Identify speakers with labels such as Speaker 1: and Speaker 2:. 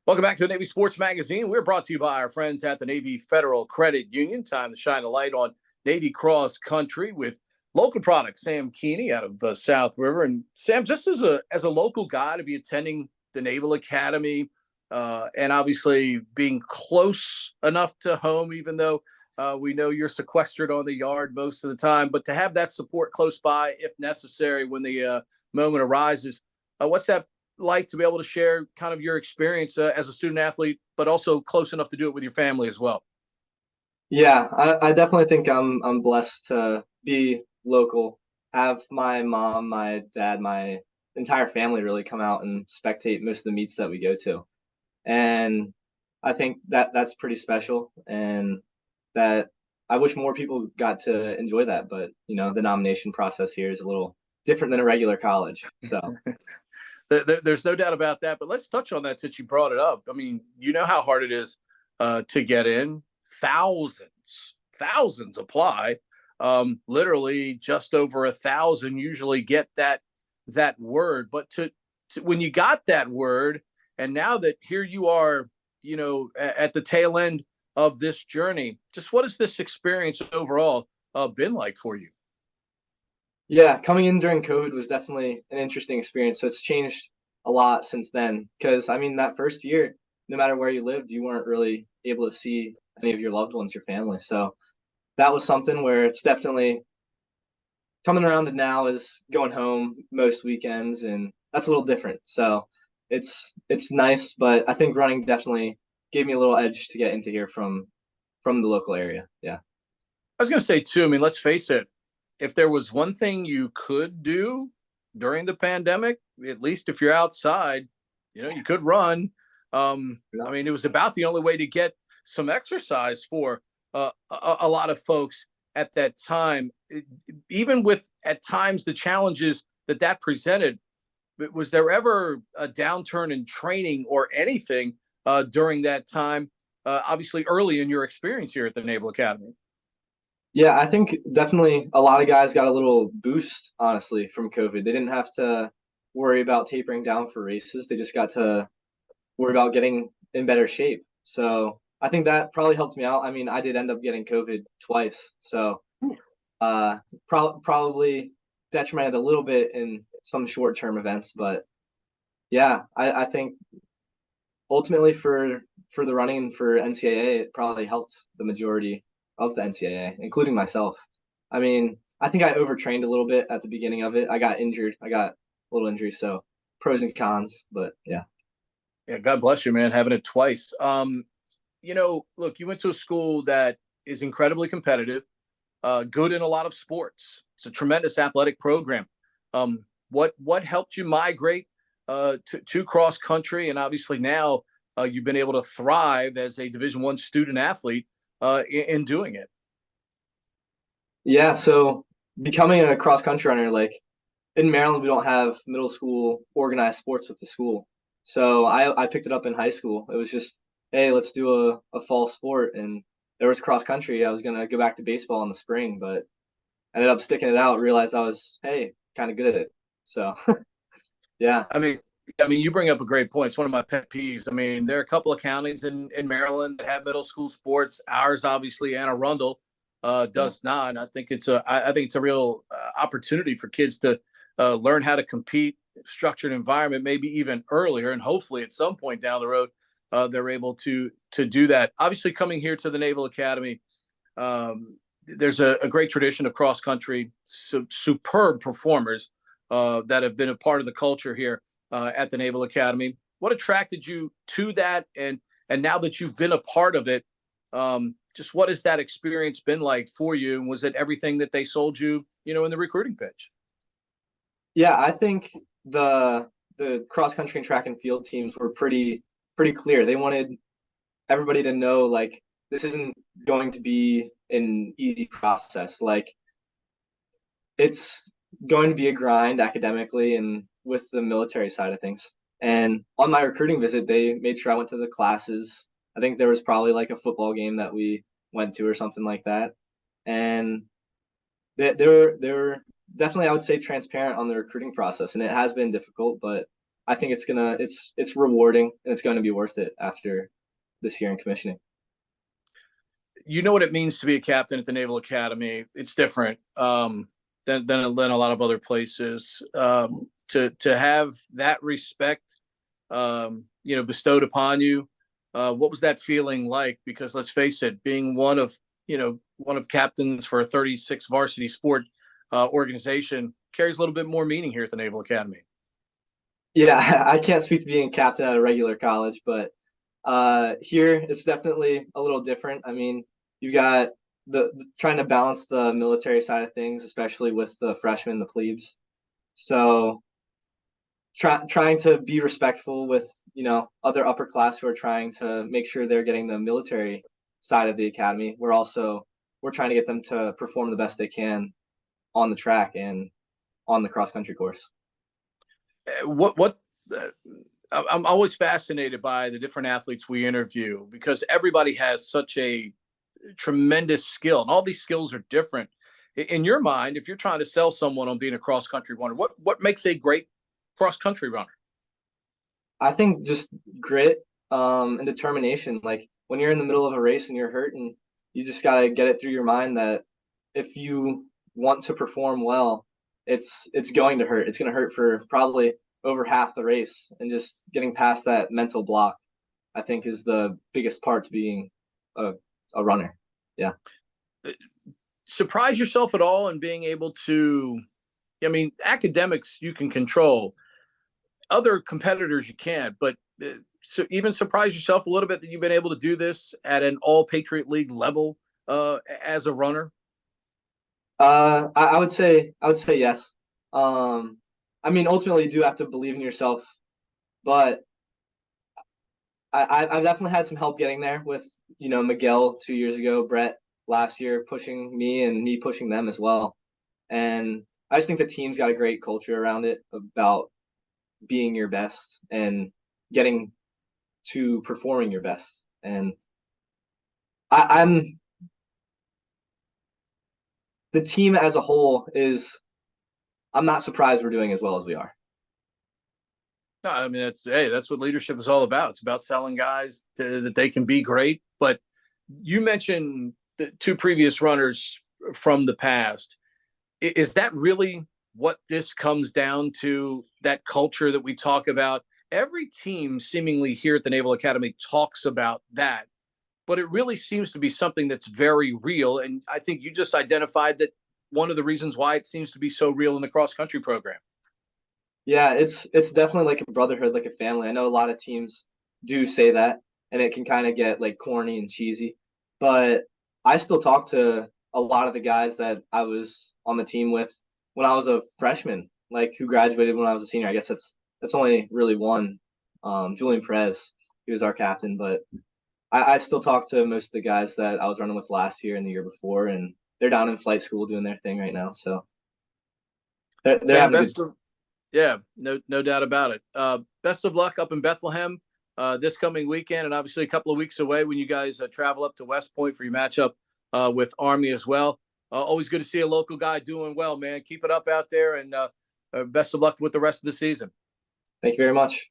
Speaker 1: Welcome back to the Navy Sports Magazine. We're brought to you by our friends at the Navy Federal Credit Union. Time to shine a light on Navy cross country with local product Sam Keeny out of South River. And Sam, just as a local guy to be attending the Naval Academy, and obviously being close enough to home, even though we know you're sequestered on the yard most of the time, but to have that support close by if necessary when the moment arises. What's that like to be able to share kind of your experience as a student athlete, but also close enough to do it with your family as well?
Speaker 2: Yeah, I definitely think I'm blessed to be local, have my mom, my dad, my entire family really come out and spectate most of the meets that we go to. And I think that that's pretty special, and that I wish more people got to enjoy that, but the nomination process here is a little different than a regular college. So
Speaker 1: There's no doubt about that, but let's touch on that since you brought it up. I mean, you know how hard it is to get in. Thousands apply. Literally just over 1,000 usually get that word. But to when you got that word, and now that here you are, at the tail end of this journey, just what has this experience overall been like for you?
Speaker 2: yeah, coming in during COVID was definitely an interesting experience. So it's changed a lot since then. Because I mean, that first year, no matter where you lived, you weren't really able to see any of your loved ones, your family. So that was something where it's definitely coming around to now is going home most weekends, and that's a little different. So it's nice, but I think running definitely gave me a little edge to get into here from the local area. Yeah.
Speaker 1: I was going to say too. I mean, let's face it. If there was one thing you could do during the pandemic, at least if you're outside, you could run. I mean, it was about the only way to get some exercise for a lot of folks at that time. Even with at times the challenges that presented, was there ever a downturn in training or anything during that time? Obviously, early in your experience here at the Naval Academy.
Speaker 2: Yeah, I think definitely a lot of guys got a little boost, honestly, from COVID. They didn't have to worry about tapering down for races. They just got to worry about getting in better shape. So I think that probably helped me out. I mean, I did end up getting COVID twice, so probably detrimented a little bit in some short-term events. But yeah, I think ultimately for the running for NCAA, it probably helped the majority of the NCAA, including myself. I mean, I think I overtrained a little bit at the beginning of it. I got injured. I got a little injury, so pros and cons. But yeah.
Speaker 1: Yeah, God bless you, man, having it twice. Look, you went to a school that is incredibly competitive, good in a lot of sports. It's a tremendous athletic program. What helped you migrate to cross country, and obviously now you've been able to thrive as a Division I student athlete in doing it.
Speaker 2: Yeah, so becoming a cross country runner, like in Maryland, we don't have middle school organized sports with the school. So I picked it up in high school. It was just, hey, let's do a fall sport. And there was cross country. I was going to go back to baseball in the spring, but I ended up sticking it out, realized I was, hey, kind of good at it. So, yeah.
Speaker 1: I mean, you bring up a great point. It's one of my pet peeves. I mean, there are a couple of counties in Maryland that have middle school sports. Ours, obviously, Anne Arundel
Speaker 2: Yeah.
Speaker 1: does not. And I think it's a real opportunity for kids to learn how to compete, structured environment, maybe even earlier, and hopefully at some point down the road, they're able to do that. Obviously, coming here to the Naval Academy, there's a great tradition of cross country, superb performers that have been a part of the culture here at the Naval Academy. What attracted you to that, and now that you've been a part of it, just what has that experience been like for you? And was it everything that they sold you, in the recruiting pitch?
Speaker 2: Yeah, I think the cross country and track and field teams were pretty clear. They wanted everybody to know, like, this isn't going to be an easy process. Like, it's going to be a grind academically and with the military side of things. And on my recruiting visit, they made sure I went to the classes. I think there was probably like a football game that we went to or something like that. And they were definitely, I would say, transparent on the recruiting process. And it has been difficult, but I think it's rewarding, and it's going to be worth it after this year in commissioning.
Speaker 1: You know what it means to be a captain at the Naval Academy. It's different than a lot of other places. To have that respect, bestowed upon you. What was that feeling like? Because let's face it, being one of captains for a 36 varsity sport organization carries a little bit more meaning here at the Naval Academy.
Speaker 2: Yeah, I can't speak to being a captain at a regular college, but here it's definitely a little different. I mean, you got the trying to balance the military side of things, especially with the freshmen, the plebes. So trying to be respectful with other upper class who are trying to make sure they're getting the military side of the academy. We're trying to get them to perform the best they can on the track and on the cross country course.
Speaker 1: I'm always fascinated by the different athletes we interview because everybody has such a tremendous skill, and all these skills are different. In your mind, if you're trying to sell someone on being a cross country runner, what makes a great cross country runner?
Speaker 2: I think just grit and determination. Like when you're in the middle of a race and you're hurt, and you just gotta get it through your mind that if you want to perform well, it's going to hurt. It's going to hurt for probably over half the race, and just getting past that mental block, I think, is the biggest part to being a runner. Yeah.
Speaker 1: Surprise yourself at all in being able to, I mean, academics you can control, other competitors you can't, but so even surprise yourself a little bit that you've been able to do this at an all Patriot League level as a runner?
Speaker 2: I would say yes. I mean, ultimately, you do have to believe in yourself, but I've definitely had some help getting there with Miguel 2 years ago, Brett last year pushing me, and me pushing them as well. And I just think the team's got a great culture around it about being your best and getting to performing your best. And I'm the team as a whole I'm not surprised we're doing as well as we are.
Speaker 1: No, I mean that's what leadership is all about. It's about selling guys that they can be great. But you mentioned the two previous runners from the past. Is that really what this comes down to? That culture that we talk about? Every team seemingly here at the Naval Academy talks about that, but it really seems to be something that's very real. And I think you just identified that one of the reasons why it seems to be so real in the cross country program.
Speaker 2: Yeah, it's definitely like a brotherhood, like a family. I know a lot of teams do say that, and it can kind of get like corny and cheesy, but I still talk to a lot of the guys that I was on the team with when I was a freshman, like who graduated when I was a senior. I guess that's only really one, Julian Perez. He was our captain, but I still talk to most of the guys that I was running with last year and the year before, and they're down in flight school doing their thing right now. So they're
Speaker 1: Sam,
Speaker 2: having a good.
Speaker 1: yeah, no doubt about it. Best of luck up in Bethlehem this coming weekend, and obviously a couple of weeks away when you guys travel up to West Point for your matchup with Army as well. Always good to see a local guy doing well, man. Keep it up out there, and best of luck with the rest of the season.
Speaker 2: Thank you very much.